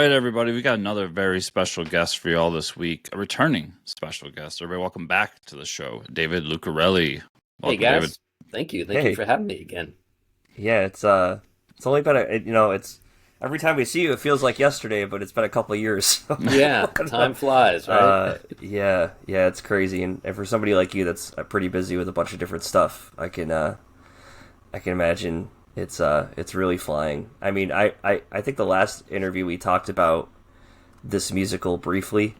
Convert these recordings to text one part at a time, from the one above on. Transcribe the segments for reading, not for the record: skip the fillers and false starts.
right, everybody. We got another very special guest for y'all this week. A returning special guest. Everybody, welcome back to the show, David Luccarelli. Hey Welcome, David. guys, thank you. Thank you Hey, for having me again. yeah, it's only been it's every time we see you, it feels like yesterday, but it's been a couple of years. Yeah, time flies, right? Yeah, it's crazy, and for somebody like you that's pretty busy with a bunch of different stuff, I can imagine it's really flying. I mean, I think the last interview we talked about this musical briefly,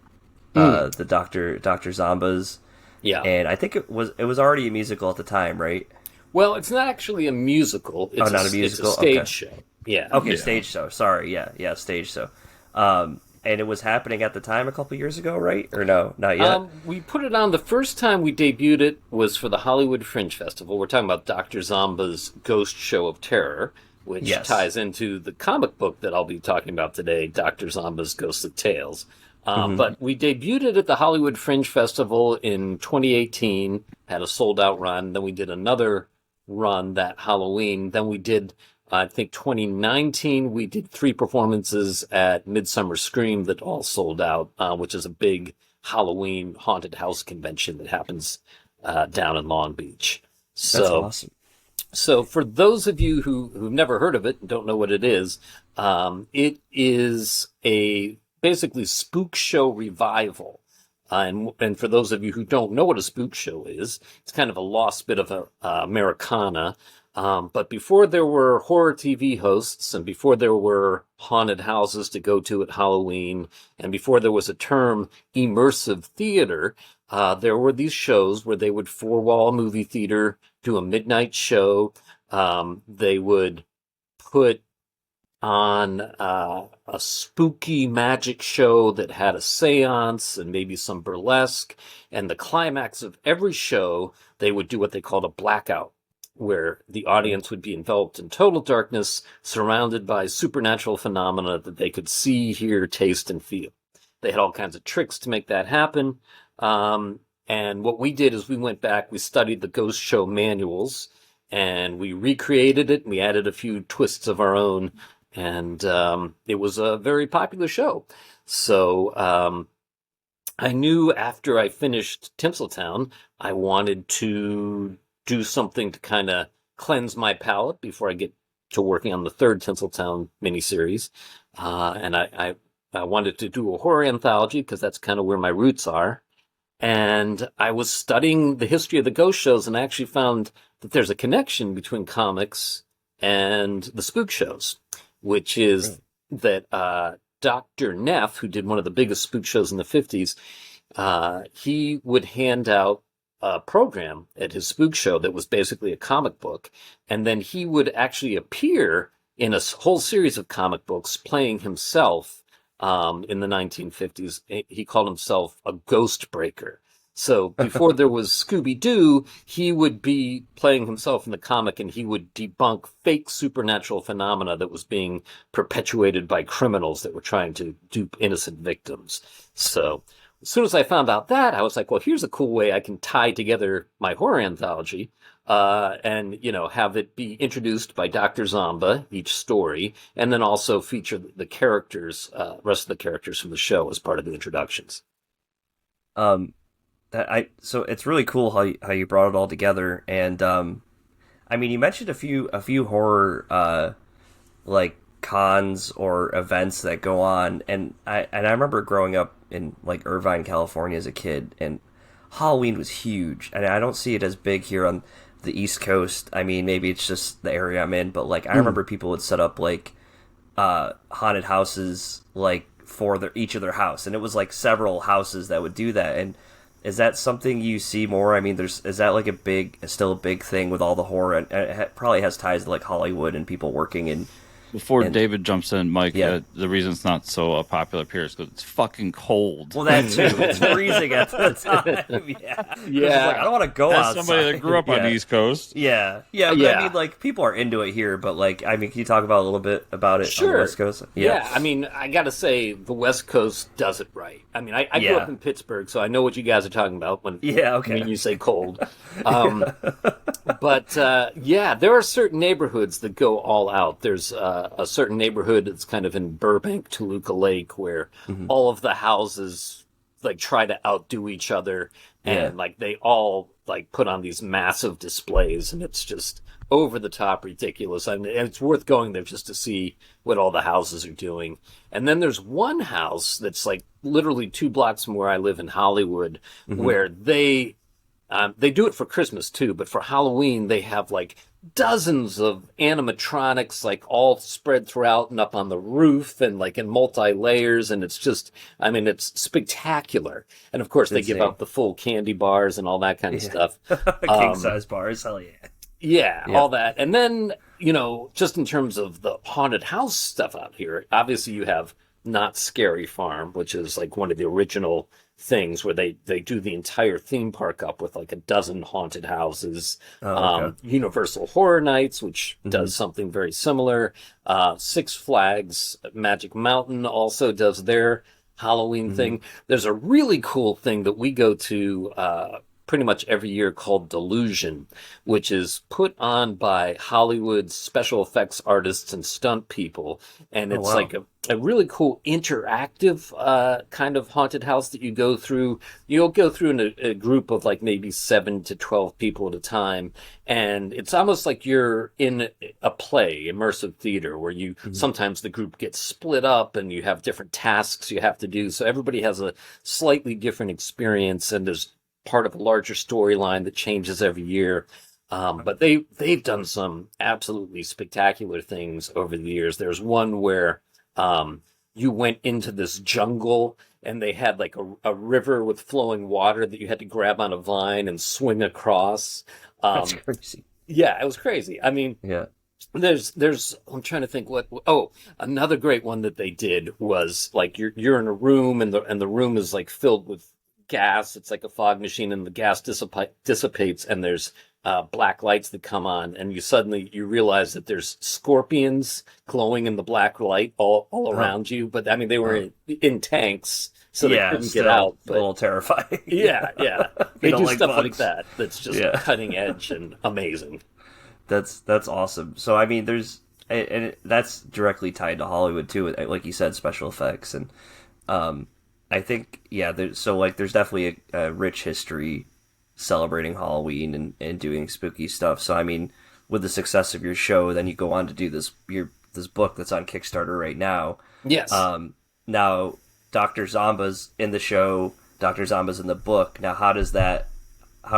the Doctor Zomba's, Yeah. and I think it was already a musical at the time, right? Well, it's not actually a musical. Oh, It's not a it's a musical. stage Okay. show. Yeah. Okay, Yeah. stage show. Sorry, yeah, stage show. And it was happening at the time a couple years ago, right? Or no, not yet. We put it on the first time we debuted it was for the Hollywood Fringe Festival. We're talking about Dr. Zomba's Ghost Show of Terror, which Yes. ties into the comic book that I'll be talking about today, Dr. Zomba's Ghostly Tales. But we debuted it at the Hollywood Fringe Festival in 2018, had a sold out run. Then we did another run that Halloween. Then we did, I think, 2019, we did 3 performances at Midsummer Scream that all sold out, which is a big Halloween haunted house convention that happens down in Long Beach. That's So, awesome. so for those of you who've never heard of it and don't know what it is a basically spook show revival. And for those of you who don't know what a spook show is, it's kind of a lost bit of Americana. But before there were horror TV hosts, and before there were haunted houses to go to at Halloween, and before there was a term immersive theater, there were these shows where they would four-wall movie theater, do a midnight show. They would put on a spooky magic show that had a seance and maybe some burlesque. And the climax of every show, they would do what they called a blackout, where the audience would be enveloped in total darkness, surrounded by supernatural phenomena that they could see, hear, taste, and feel. They had all kinds of tricks to make that happen. And what we did is we went back, we studied the ghost show manuals, and we recreated it, and we added a few twists of our own. And it was a very popular show. So I knew after I finished Tinseltown, I wanted to do something to kind of cleanse my palate before I get to working on the third Tinseltown miniseries. And I wanted to do a horror anthology because that's kind of where my roots are. And I was studying the history of the ghost shows, and I actually found that there's a connection between comics and the spook shows, which is that Dr. Neff, who did one of the biggest spook shows in the 50s, he would hand out a program at his spook show that was basically a comic book, and then he would actually appear in a whole series of comic books playing himself in the 1950s. He called himself a ghost breaker. So before there was Scooby-Doo, he would be playing himself in the comic, and he would debunk fake supernatural phenomena that was being perpetuated by criminals that were trying to dupe innocent victims. So as soon as I found out that, I was like, well, here's a cool way I can tie together my horror anthology and, have it be introduced by Dr. Zomba, each story, and then also feature the characters, rest of the characters from the show as part of the introductions. Um, so it's really cool how you brought it all together, and I mean, you mentioned a few horror like cons or events that go on, and I remember growing up in like Irvine, California as a kid, and Halloween was huge, and I don't see it as big here on the East Coast. I mean, maybe it's just the area I'm in, but like I remember people would set up like haunted houses like for each of their house, and it was like several houses that would do that. And is that something you see more? I mean, is that like still a big thing with all the horror, and it probably has ties to like Hollywood and people working in. Before And David jumps in, Mike, yeah, the reason it's not so popular up here is because it's fucking cold. well, that too. It's freezing at the time. Yeah, 'cause it's like I don't want to go As outside. somebody that grew up on Yeah. the East Coast, Yeah, but I Yeah. mean, like people are into it here, but like, I mean, can you talk about a little bit about it on the Sure. West Coast? Yeah, I mean, I got to say, the West Coast does it right. I mean, I grew Yeah. up in Pittsburgh, so I know what you guys are talking about Yeah, okay. when you say cold. But yeah, there are certain neighborhoods that go all out. There's a certain neighborhood that's kind of in Burbank, Toluca Lake, where all of the houses like try to outdo each other, and like they all like put on these massive displays, and it's just over the top ridiculous. And it's worth going there just to see what all the houses are doing. And then there's one house that's like literally 2 blocks from where I live in Hollywood, where they do it for Christmas too, but for Halloween they have like dozens of animatronics, like all spread throughout and up on the roof and like in multi layers, and it's just, I mean, it's spectacular. And of course, they give out the full candy bars and all that kind of stuff. King size bars, hell yeah. Yeah, all that. And then, you know, just in terms of the haunted house stuff out here, obviously you have Not Scary Farm, which is like one of the original things where they do the entire theme park up with like a dozen haunted houses. Universal Horror Nights, which does something very similar. Six Flags Magic Mountain also does their Halloween thing. There's a really cool thing that we go to pretty much every year called Delusion, which is put on by Hollywood special effects artists and stunt people. And it's like a really cool interactive kind of haunted house that you go through. You'll go through in a group of like maybe 7 to 12 people at a time. And it's almost like you're in a play, immersive theater, where you sometimes the group gets split up and you have different tasks you have to do. So everybody has a slightly different experience, and there's part of a larger storyline that changes every year. But they've done some absolutely spectacular things over the years. There's one where you went into this jungle and they had like a river with flowing water that you had to grab on a vine and swing across. That's crazy. Yeah, it was crazy. I mean, there's I'm trying to think another great one that they did was like you're in a room and the room is like filled with gas. It's like a fog machine, and the gas dissipates, and there's black lights that come on, and you realize that there's scorpions glowing in the black light all around you. But I mean, they were in tanks, so they couldn't get out. But, a little terrifying. Yeah. They do like stuff bugs. like that. That's just cutting edge and amazing. That's awesome. So I mean, that's directly tied to Hollywood too, like you said, special effects, and I think there's definitely a rich history celebrating Halloween and doing spooky stuff. So I mean, with the success of your show, then you go on to do this book that's on Kickstarter right now. Yes. Now Dr. Zomba's in the show, Dr. Zomba's in the book. Now how do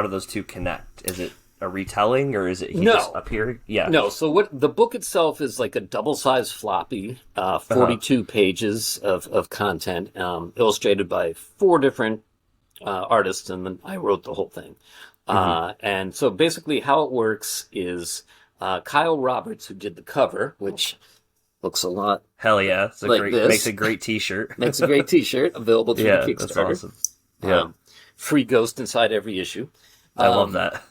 those two connect? Is it a retelling, or is it just appearing? Yeah. No, so what the book itself is like a double-sized floppy, 42 pages of content, illustrated by 4 different artists, and then I wrote the whole thing. And so basically how it works is Kyle Roberts, who did the cover, which looks a lot hell yeah, it's makes a great t-shirt. Makes a great t-shirt, available through the Kickstarter. That's awesome. Yeah. Free ghost inside every issue. I love that.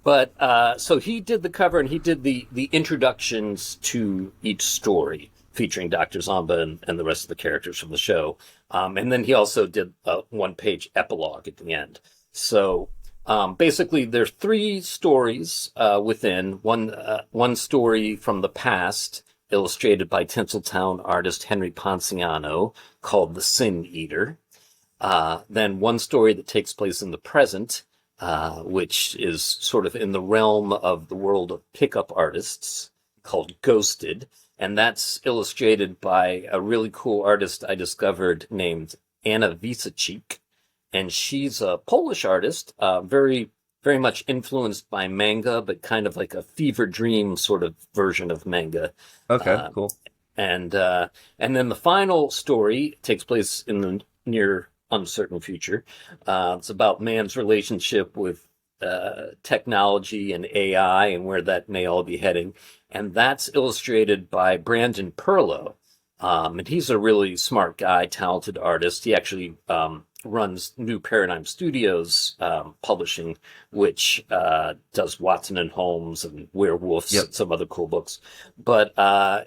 But so he did the cover, and he did the introductions to each story featuring Dr. Zomba and the rest of the characters from the show. And then he also did a 1-page epilogue at the end. So basically there's 3 stories within one story from the past, illustrated by Tinseltown artist Henry Ponciano, called The Sin Eater. Then one story that takes place in the present, which is sort of in the realm of the world of pickup artists, called Ghosted. And that's illustrated by a really cool artist I discovered named Anna Wisacik. And she's a Polish artist, very, very much influenced by manga, but kind of like a fever dream sort of version of manga. Okay, cool. And then the final story takes place in the near uncertain future. It's about man's relationship with technology and AI and where that may all be heading. And that's illustrated by Brandon Perlow. And he's a really smart guy, talented artist. He actually runs New Paradigm Studios publishing, which does Watson and Holmes and Werewolves and some other cool books. But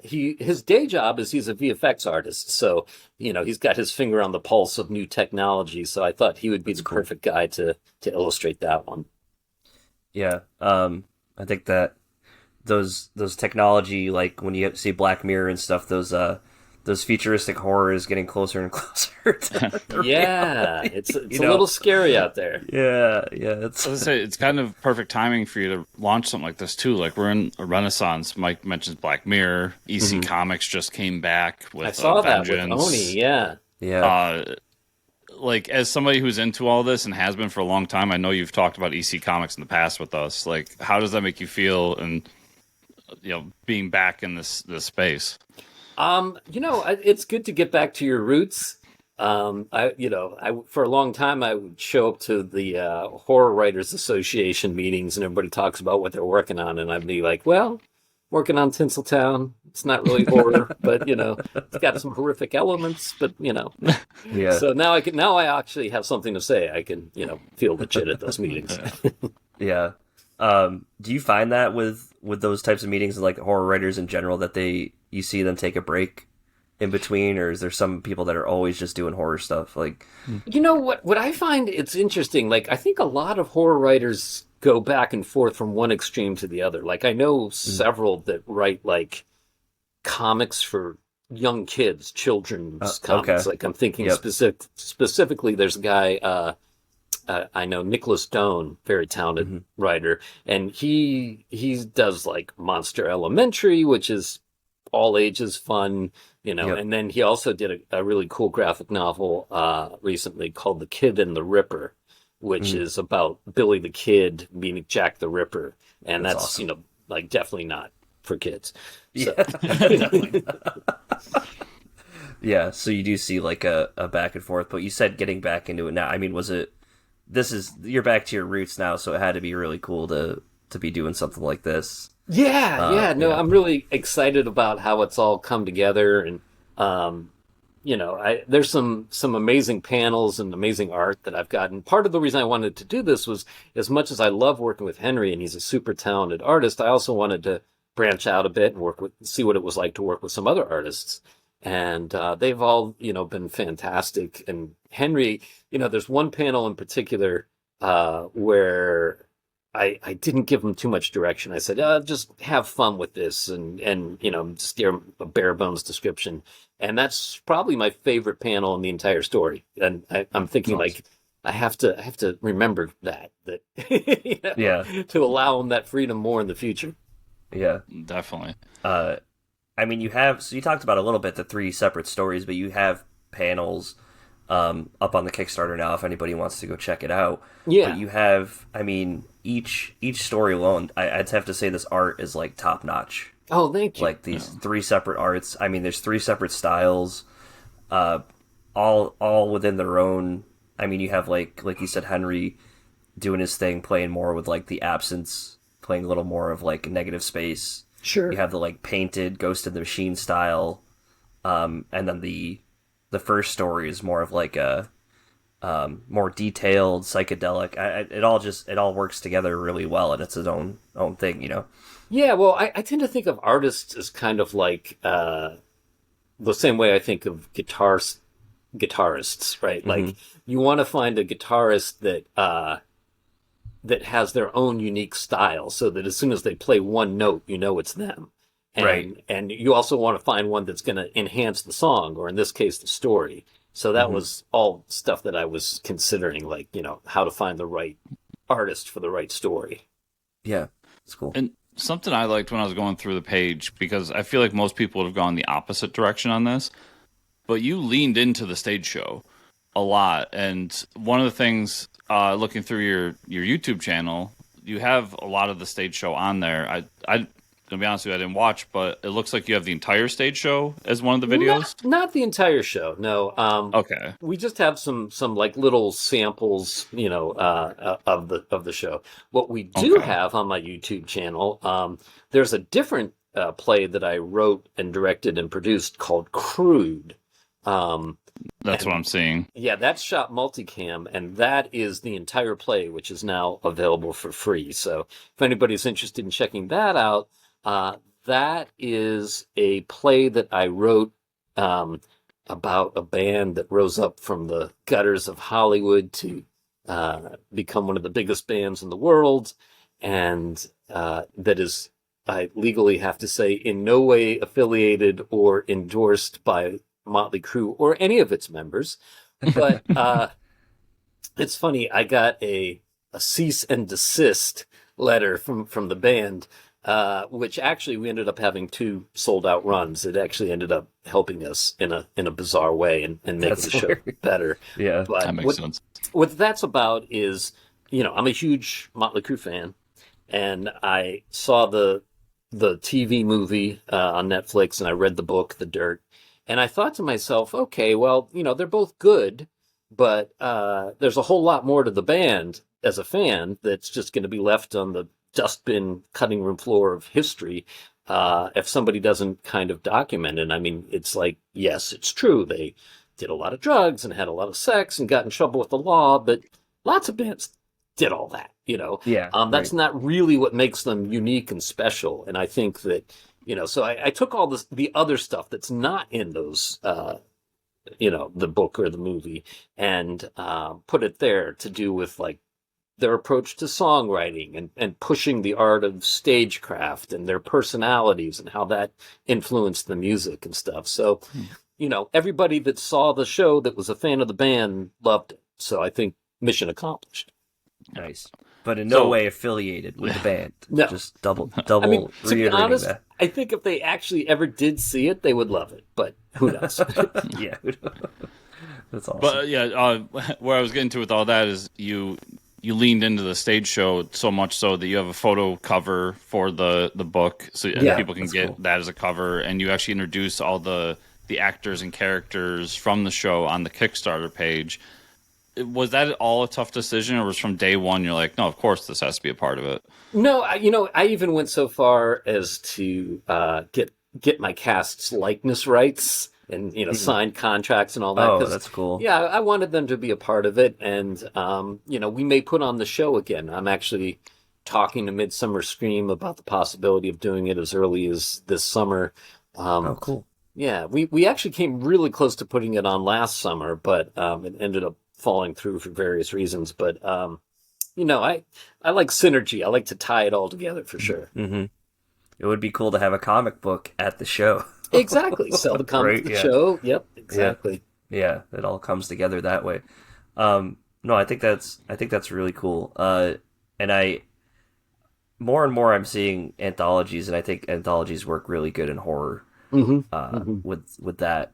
his day job is he's a VFX artist. So, you know, he's got his finger on the pulse of new technology. So I thought he would be the perfect guy to illustrate that one. Yeah. I think that those technology, like when you see Black Mirror and stuff, those futuristic horrors getting closer and closer to Yeah, reality, it's you a know? little scary out there. Yeah, it's I was gonna say it's kind of perfect timing for you to launch something like this too. Like we're in a renaissance. Mike mentions Black Mirror. EC Mhm. Comics just came back I with saw that with Oni. Vengeance. Yeah. yeah. Uh, like as somebody who's into all this and has been for a long time, I know you've talked about EC Comics in the past with us. Like, how does that make you feel? And being back in this space. It's good to get back to your roots. I for a long time I would show up to the Horror Writers Association meetings, and everybody talks about what they're working on, and I'd be like, "Well, working on Tinseltown. It's not really horror, but it's got some horrific elements. But Yeah. so now I actually have something to say. I can feel legit at those meetings. Yeah. Do you find that with those types of meetings and like horror writers in general that you see them take a break in between, or is there some people that are always just doing horror stuff? Like, What I find it's interesting, like I think a lot of horror writers go back and forth from one extreme to the other. Like I know several that write like comics for young kids, children's comics. okay. Like I'm thinking Yep. specifically there's a guy I know, Nicholas Doan, very talented hmm writer, and he does like Monster Elementary, which is all ages fun, Yep. and then he also did a really cool graphic novel recently called The Kid and the Ripper, which Mm, is about Billy the Kid meeting Jack the Ripper, and that's that's, awesome. like definitely not for kids. So Yeah, definitely. Yeah, so you do see like a back and forth, but you said getting back into it now. I mean, you're back to your roots now, so it had to be really cool to be doing something like this. yeah, no, Yeah. I'm really excited about how it's all come together, and there's some amazing panels and amazing art that I've gotten. Part of the reason I wanted to do this was, as much as I love working with Henry and he's a super talented artist, I also wanted to branch out a bit and see what it was like to work with some other artists. And they've all, been fantastic. And Henry, there's one panel in particular where I didn't give him too much direction. I said, just have fun with this and just give him a bare bones description. And that's probably my favorite panel in the entire story. And I'm thinking Awesome. like, I have to remember that Yeah, to allow him that freedom more in the future. yeah. Definitely. Uh, I mean, so you talked about a little bit the three separate stories, but you have panels up on the Kickstarter now if anybody wants to go check it out. But Yeah. you have, I mean, each story alone, I'd have to say this art is like top notch. Oh, thank you. Like these three separate arts. I mean, there's three separate styles, uh, all within their own. I mean, you have like you said, Henry doing his thing, playing more with like the absence, playing a little more of like negative space. Sure. You have the like painted Ghost in the Machine style, and then the first story is more of like a more detailed psychedelic. It all works together really well, and it's its own thing, you know. Yeah, well, I tend to think of artists as kind of like the same way I think of guitarists, right? hmm Like you want to find a guitarist that has their own unique style, so that as soon as they play one note, you know it's them. Right. And you also want to find one that's going to enhance the song, or in this case, the story. So that hmm was all stuff that I was considering, like how to find the right artist for the right story. Yeah, it's cool. And something I liked when I was going through the page, because I feel like most people would have gone the opposite direction on this, but you leaned into the stage show a lot. And one of the things, looking through your YouTube channel, you have a lot of the stage show on there. I to be honest with you, I didn't watch, but it looks like you have the entire stage show as one of the videos. Not the entire show, no. Okay. We just have some like little samples, of the show. What we do Okay. have on my YouTube channel, there's a different play that I wrote and directed and produced called Crude. Um, That's what I'm seeing. yeah, that's shot multicam, and that is the entire play, which is now available for free. So if anybody's interested in checking that out, that is a play that I wrote about a band that rose up from the gutters of Hollywood to become one of the biggest bands in the world, and that is I legally have to say, in no way affiliated or endorsed by Motley Crue or any of its members. But it's funny, I got a cease and desist letter from the band, which actually we ended up having 2 sold out runs. It actually ended up helping us in a bizarre way and making That's the show hilarious. better. Yeah. But That makes sense. what that's about is, I'm a huge Motley Crue fan, and I saw the TV movie on Netflix, and I read the book, The Dirt, and I thought to myself, okay, well, they're both good, but there's a whole lot more to the band as a fan that's just going to be left on the dustbin cutting room floor of history if somebody doesn't kind of document it. I mean, it's like, yes, it's true. They did a lot of drugs and had a lot of sex and got in trouble with the law, but lots of bands did all that, Yeah. That's not really what makes them unique and special. And I think that, so I took all the other stuff that's not in those, the book or the movie, and put it there to do with like their approach to songwriting and pushing the art of stagecraft and their personalities and how that influenced the music and stuff. So, everybody that saw the show that was a fan of the band loved it. So I think mission accomplished. Nice. But in no So- way affiliated with the band. No. Just double I mean, to be reiterating honest, that. I think if they actually ever did see it, they would love it. But who knows? Yeah. That's awesome. But where I was getting to with all that is you leaned into the stage show so much so that you have a photo cover for the book, so Yeah, people can that's get cool. that as a cover, and you actually introduce all the actors and characters from the show on the Kickstarter page. Was that all a tough decision, or was from day one you're like, no, of course this has to be a part of it? No, I even went so far as to get my cast's likeness rights and signed contracts and all that. Oh, 'cause, that's cool. Yeah, I wanted them to be a part of it, and we may put on the show again. I'm actually talking to Midsummer Scream about the possibility of doing it as early as this summer. Oh, cool. Yeah, we actually came really close to putting it on last summer, but it ended up falling through for various reasons. But I like synergy. I like to tie it all together for sure. Mm-hmm. It would be cool to have a comic book at the show. Exactly. Sell the comic Right, to the yeah. show. Yep, exactly. Yeah, it all comes together that way. No, I think that's really cool. And more and more I'm seeing anthologies, and I think anthologies work really good in horror. With that.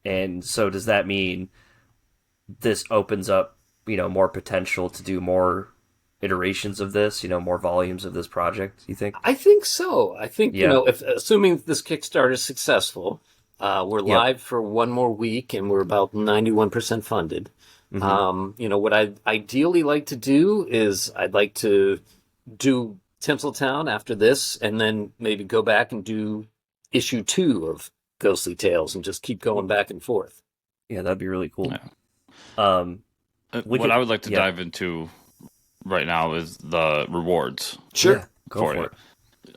And so does that mean this opens up, more potential to do more iterations of this, more volumes of this project, you think? I think so. I think, Yeah. if assuming this Kickstarter is successful, we're Yep. live for one more week and we're about 91% funded. What I'd ideally like to do is I'd like to do Tinseltown after this and then maybe go back and do issue 2 of Ghostly Tales and just keep going back and forth. Yeah, that'd be really cool. Yeah. We What could- I would like to yeah. dive into right now is the rewards. Sure. Yeah, go for for it. it.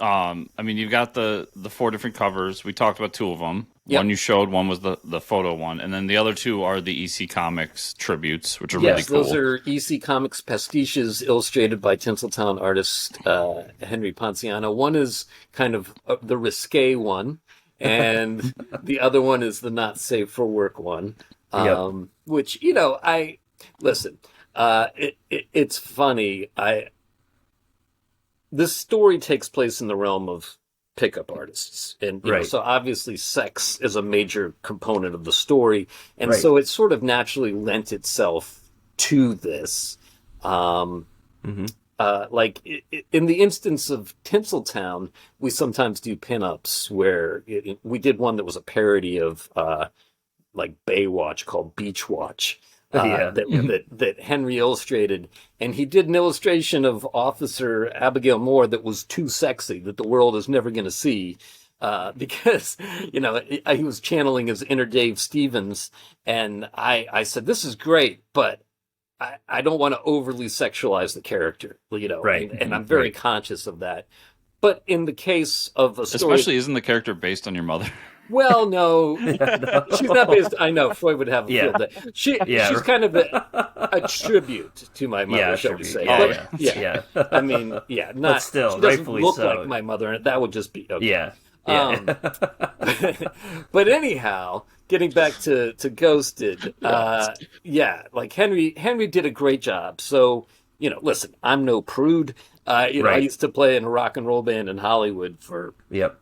I mean, you've got the 4 different covers. We talked about 2 of them. Yep. One you showed, one was the photo one, and then the other 2 are the EC Comics tributes, which are really Yes, cool. those are EC Comics pastiches illustrated by Tinseltown artist Henry Ponciano. One is kind of the risque one, and the other one is the not safe for work one. Which I listen. It's funny. This story takes place in the realm of pickup artists, and Right. so obviously sex is a major component of the story, and Right. so it sort of naturally lent itself to this. In the instance of Tinseltown, we sometimes do pinups where we did one that was a parody of like Baywatch called Beach Watch. Yeah. That Henry illustrated, and he did an illustration of Officer Abigail Moore that was too sexy that the world is never going to see, because he was channeling his inner Dave Stevens, and I said, this is great, but I don't want to overly sexualize the character, Right. and I'm very Right. conscious of that. But in the case of a story, Especially, isn't the character based on your mother? Well, no, she's not based. I know Freud would have a field day. She's kind of a tribute to my mother, shall we say? Yeah. I mean, not. But still, she doesn't rightfully look so. like my mother, and that would just be okay. Yeah. But anyhow, getting back to Ghosted, like Henry did a great job. So, listen, I'm no prude. I used to play in a rock and roll band in Hollywood for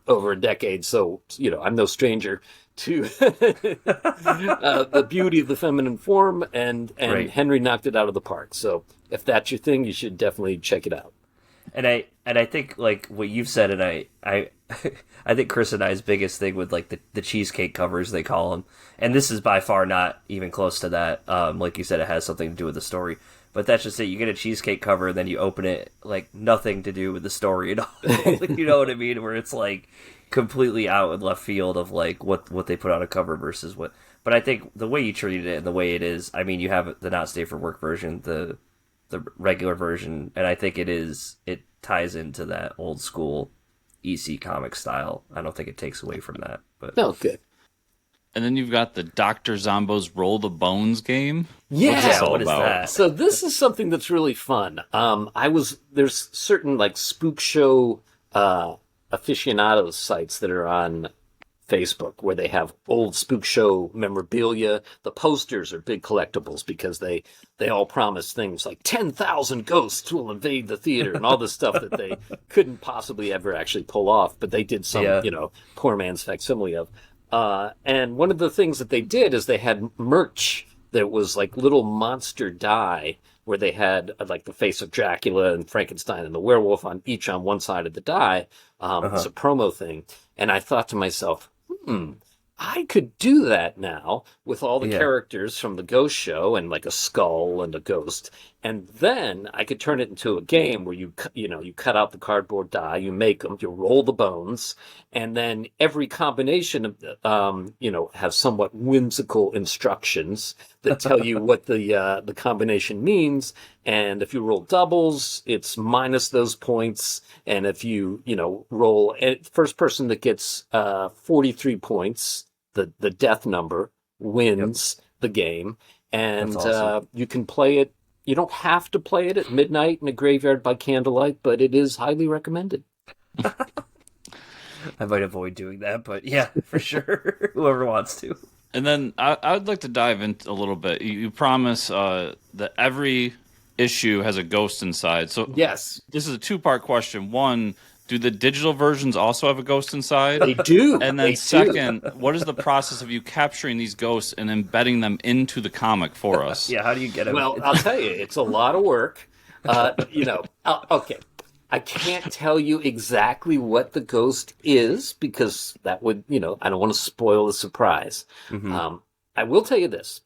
over a decade, so I'm no stranger to the beauty of the feminine form, and Henry knocked it out of the park. So if that's your thing, you should definitely check it out. And I think like what you've said, and I think Chris and I's biggest thing with like the cheesecake covers, they call them, and this is by far not even close to that. Like you said, it has something to do with the story. But that's just it. You get a cheesecake cover, and then you open it, like, nothing to do with the story at all. You know what I mean? Where it's, like, completely out in left field of, like, what they put on a cover versus what... But I think the way you treated it and the way it is, I mean, you have the not safe for work version, the regular version, and I think it ties into that old school EC comic style. I don't think it takes away from that. But no, good. And then you've got the Dr. Zombo's Roll the Bones game. Yeah, what's this all what about? Is that? So this is something that's really fun. There's certain like spook show aficionados sites that are on Facebook where they have old spook show memorabilia. The posters are big collectibles because they all promise things like 10,000 ghosts will invade the theater and all this stuff that they couldn't possibly ever actually pull off, but they did some, poor man's facsimile of. And one of the things that they did is they had merch that was like little monster die where they had like the face of Dracula and Frankenstein and the werewolf on one side of the die. It's a promo thing. And I thought to myself, I could do that now with all the characters from the ghost show and like a skull and a ghost. And then I could turn it into a game where you cut out the cardboard die, you make them, you roll the bones, and then every combination of, has somewhat whimsical instructions that tell you what the combination means. And if you roll doubles, it's minus those points. And if you, roll first person that gets 43 points, the death number wins the game. And awesome. you can play it. You don't have to play it at midnight in a graveyard by candlelight, but it is highly recommended. I might avoid doing that, but yeah, for sure. Whoever wants to. And then I would like to dive into a little bit. You promise that every issue has a ghost inside. So yes, this is a two-part question. One, do the digital versions also have a ghost inside? They do. And then second, what is the process of you capturing these ghosts and embedding them into the comic for us? Yeah, how do you get them? Well, I'll tell you, it's a lot of work. Okay. I can't tell you exactly what the ghost is because that would, I don't want to spoil the surprise. Mm-hmm. I will tell you this.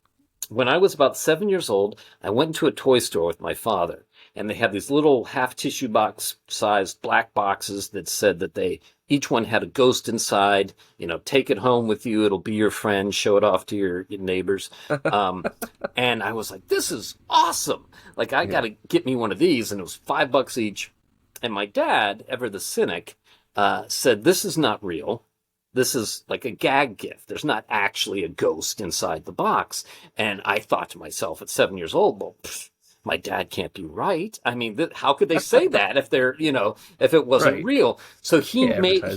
When I was about 7 years old, I went into a toy store with my father. And they had these little half tissue box sized black boxes that said that each one had a ghost inside, take it home with you. It'll be your friend. Show it off to your neighbors. And I was like, this is awesome. Like, I got to get me one of these. And it was $5 each. And my dad, ever the cynic, said, this is not real. This is like a gag gift. There's not actually a ghost inside the box. And I thought to myself at 7 years old, well, my dad can't be right. I mean, how could they say that if they're, if it wasn't real? So he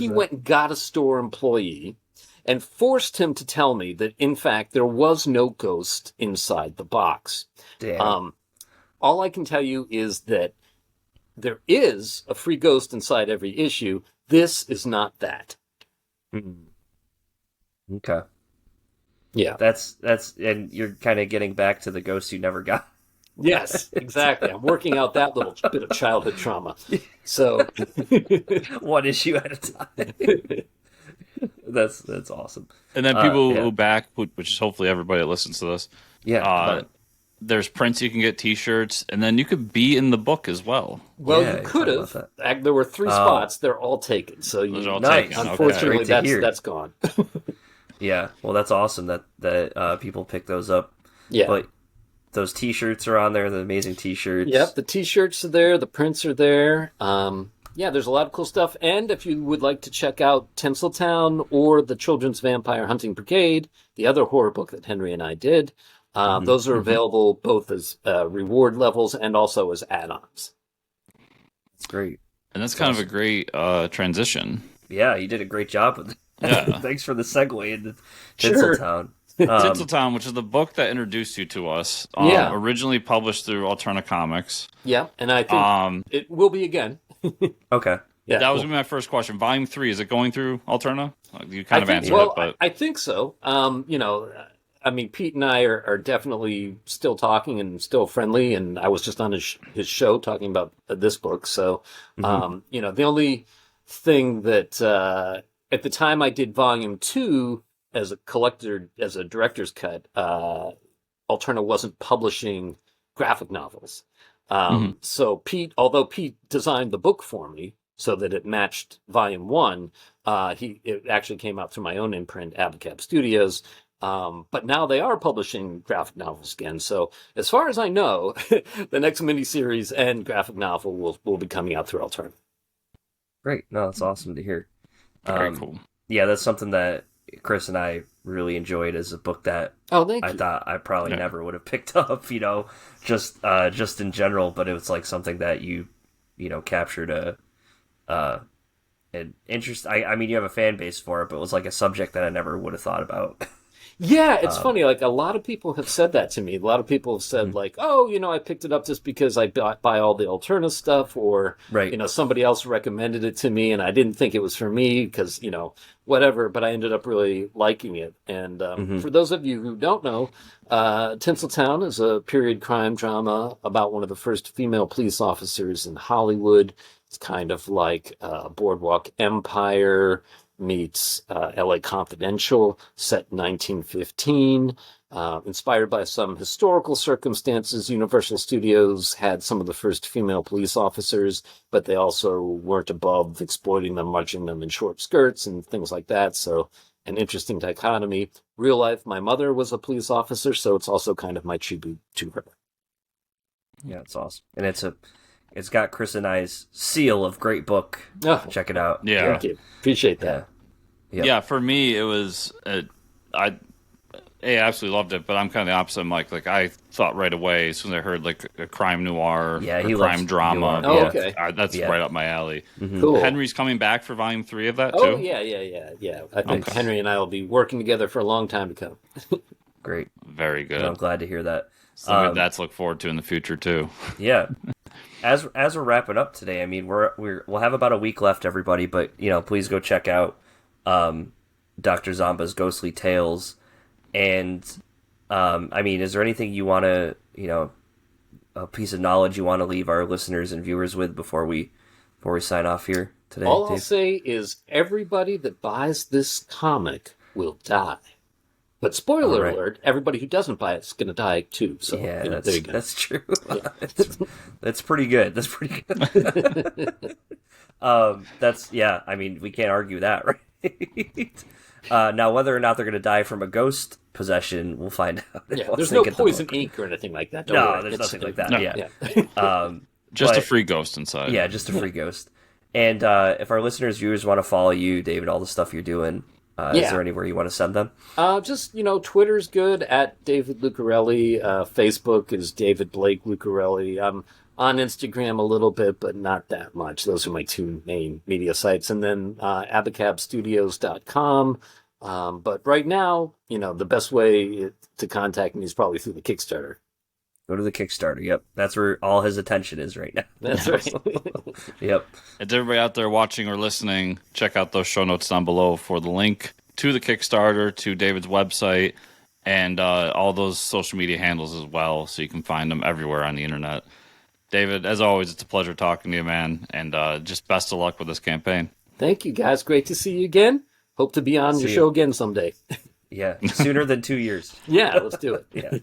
went and got a store employee and forced him to tell me that, in fact, there was no ghost inside the box. Damn. All I can tell you is that there is a free ghost inside every issue. This is not that. Okay. Yeah. That's and you're kind of getting back to the ghosts you never got. Yes, exactly. I'm working out that little bit of childhood trauma. So one issue at a time. That's awesome. And then people who back, which is hopefully everybody that listens to this. Yeah. There's prints you can get, T-shirts, and then you could be in the book as well. Well, you could have. There were 3 spots. They're all taken. So unfortunately, that's gone. Yeah. Well, that's awesome that people pick those up. Yeah. But those T-shirts are on there. The amazing T-shirts. Yep. The T-shirts are there. The prints are there. Yeah, there's a lot of cool stuff. And if you would like to check out Tinseltown or the Children's Vampire Hunting Brigade, the other horror book that Henry and I did, those are available both as reward levels and also as add-ons. It's great. And that's kind of a great transition. Yeah, you did a great job with it. Yeah. Thanks for the segue into Sure. Tinseltown. Tinseltown, which is the book that introduced you to us, originally published through Alterna Comics. Yeah, and I think it will be again. Okay. Yeah, that was gonna be my first question. Volume 3, is it going through Alterna? You kind of answered it, but I think so. I mean, Pete and I are definitely still talking and still friendly, and I was just on his show talking about this book. So, the only thing that at the time I did Volume 2 as a collector, as a director's cut, Alterna wasn't publishing graphic novels. So although Pete designed the book for me so that it matched Volume 1, it actually came out through my own imprint, Abacab Studios. But now they are publishing graphic novels again. So as far as I know, the next miniseries and graphic novel will be coming out through Alterna. Great. No, that's awesome to hear. very cool. Yeah, that's something that Chris and I really enjoyed as a book that thank you. I thought I probably never would have picked up, just in general, but it was like something that you captured an interest. I mean, you have a fan base for it, but it was like a subject that I never would have thought about. Yeah, it's funny. Like, a lot of people have said that to me. A lot of people have said, like, oh, I picked it up just because I buy all the Alterna stuff, or, somebody else recommended it to me, and I didn't think it was for me because, whatever, but I ended up really liking it. And for those of you who don't know, Tinseltown is a period crime drama about one of the first female police officers in Hollywood. It's kind of like Boardwalk Empire meets LA Confidential, set in 1915. Inspired by some historical circumstances, Universal Studios had some of the first female police officers, but they also weren't above exploiting them, marching them in short skirts and things like that. So an interesting dichotomy. Real life, my mother was a police officer, so it's also kind of my tribute to her. Yeah, it's awesome. And it's got Chris and I's seal of great book. Oh, check it out. Yeah. Thank you. Appreciate that. Yeah, for me, it was I absolutely loved it, but I'm kind of the opposite of Mike. Like, I thought right away as soon as I heard like a crime noir, or crime drama. Noir. Oh, okay. That's right up my alley. Cool. Henry's coming back for Volume 3 of that too. Oh, yeah. I think Henry and I will be working together for a long time to come. Great. Very good. I'm glad to hear that. Something that's look forward to in the future too. Yeah. As we're wrapping up today, I mean, we'll have about a week left, everybody, but please go check out Dr. Zomba's Ghostly Tales. And I mean, is there anything you want to, a piece of knowledge you want to leave our listeners and viewers with before we sign off here today? All I'll say is everybody that buys this comic will die. But spoiler alert, everybody who doesn't buy it's going to die too. So yeah, there you go. That's true. That's pretty good. That's pretty good. I mean, we can't argue that, right? Now, whether or not they're going to die from a ghost possession, we'll find out. Yeah, there's no poison ink or anything like that. Don't worry. There's nothing like that. No. Yeah. Just a free ghost inside. Yeah, just a free ghost. And if our listeners, viewers want to follow you, David, all the stuff you're doing, is there anywhere you want to send them? Just, Twitter's good, at David Luccarelli. Facebook is David Blake Luccarelli. I'm on Instagram a little bit, but not that much. Those are my two main media sites. And then abacabstudios.com. But right now, the best way to contact me is probably through the Kickstarter. Go to the Kickstarter. Yep. That's where all his attention is right now. That's right. Yep. And to everybody out there watching or listening, check out those show notes down below for the link to the Kickstarter, to David's website, and all those social media handles as well, so you can find them everywhere on the internet. David, as always, it's a pleasure talking to you, man, and just best of luck with this campaign. Thank you, guys. Great to see you again. Hope to be on your show again someday. Yeah, sooner than 2 years. Yeah, let's do it. Yeah.